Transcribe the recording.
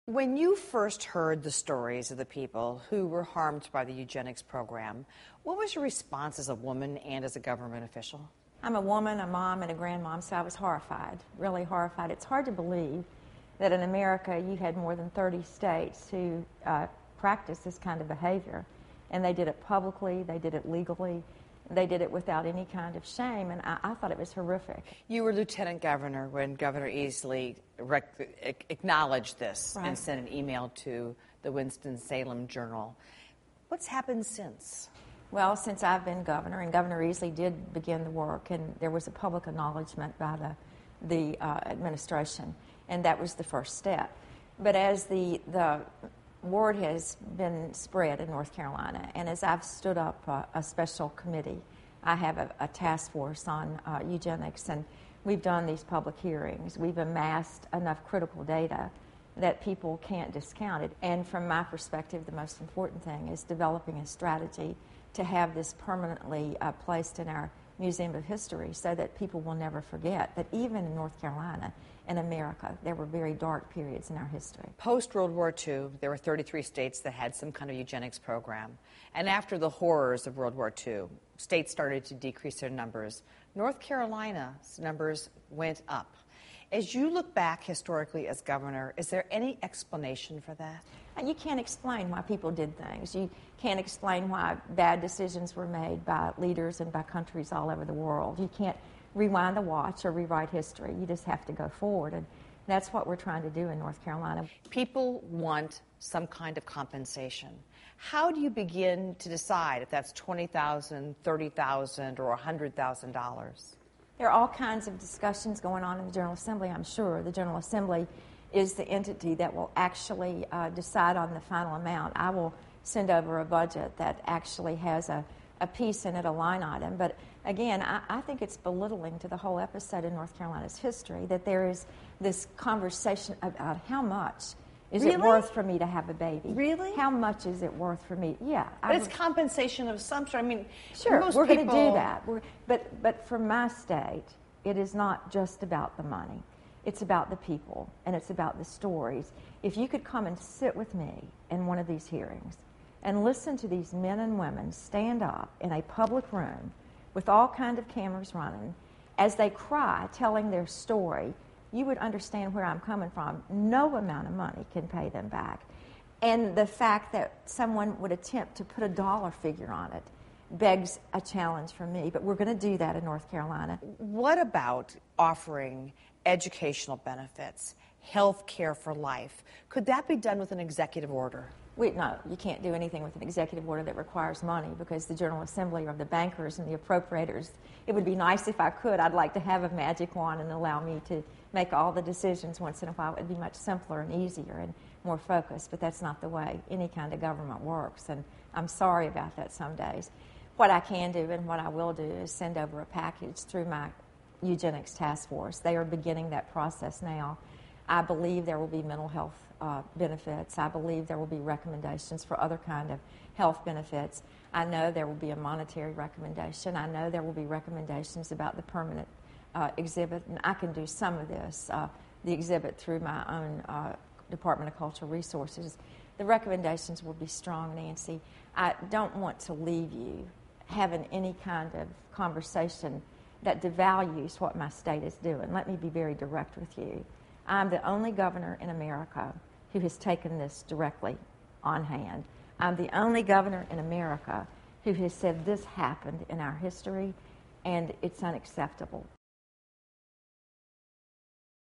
When you first heard the stories of the people who were harmed by the eugenics program, what was your response as a woman and as a government official? I'm a woman, a mom, and a grandmom, so I was horrified, really horrified. It's hard to believe that in America you had more than 30 states who practiced this kind of behavior. And they did it publicly, they did it legally, they did it without any kind of shame, and I thought it was horrific. You were lieutenant governor when Governor Easley acknowledged this and sent an email to the Winston-Salem Journal. What's happened since? Well, since I've been governor, and Governor Easley did begin the work, and there was a public acknowledgement by the administration, and that was the first step. But as the word has been spread in North Carolina, and as I've stood up a special committee, I have a task force on eugenics, and we've done these public hearings. We've amassed enough critical data that people can't discount it. And from my perspective, the most important thing is developing a strategy to have this permanently placed in our Museum of History so that people will never forget that even in North Carolina, in America, there were very dark periods in our history. Post-World War II, there were 33 states that had some kind of eugenics program. And after the horrors of World War II, states started to decrease their numbers. North Carolina's numbers went up. As you look back historically as governor, is there any explanation for that? You can't explain why people did things. You can't explain why bad decisions were made by leaders and by countries all over the world. You can't rewind the watch or rewrite history. You just have to go forward, and that's what we're trying to do in North Carolina. People want some kind of compensation. How do you begin to decide if that's $20,000, $30,000, or $100,000? There are all kinds of discussions going on in the General Assembly, I'm sure. The General Assembly is the entity that will actually decide on the final amount. I will send over a budget that actually has a piece in it, a line item. But again, I think it's belittling to the whole episode in North Carolina's history that there is this conversation about how much is it worth for me to have a baby? Really? How much is it worth for me? Yeah. But it's compensation of some sort. I mean, sure, most we're people... going to do that. But for my state, it is not just about the money. It's about the people, and it's about the stories. If you could come and sit with me in one of these hearings and listen to these men and women stand up in a public room with all kinds of cameras running as they cry, telling their story, you would understand where I'm coming from. No amount of money can pay them back. And the fact that someone would attempt to put a dollar figure on it begs a challenge for me, but we're going to do that in North Carolina. What about offering educational benefits, health care for life? Could that be done with an executive order? No, you can't do anything with an executive order that requires money because the General Assembly are the bankers and the appropriators. It would be nice if I could. I'd like to have a magic wand and allow me to make all the decisions once in a while. It would be much simpler and easier and more focused, but that's not the way any kind of government works, and I'm sorry about that some days. What I can do and what I will do is send over a package through my eugenics task force. They are beginning that process now. I believe there will be mental health benefits. I believe there will be recommendations for other kind of health benefits. I know there will be a monetary recommendation. I know there will be recommendations about the permanent exhibit, and I can do some of this, the exhibit through my own Department of Cultural Resources. The recommendations will be strong, Nancy. I don't want to leave you having any kind of conversation that devalues what my state is doing. Let me be very direct with you. I'm the only governor in America who has taken this directly on hand. I'm the only governor in America who has said this happened in our history and it's unacceptable.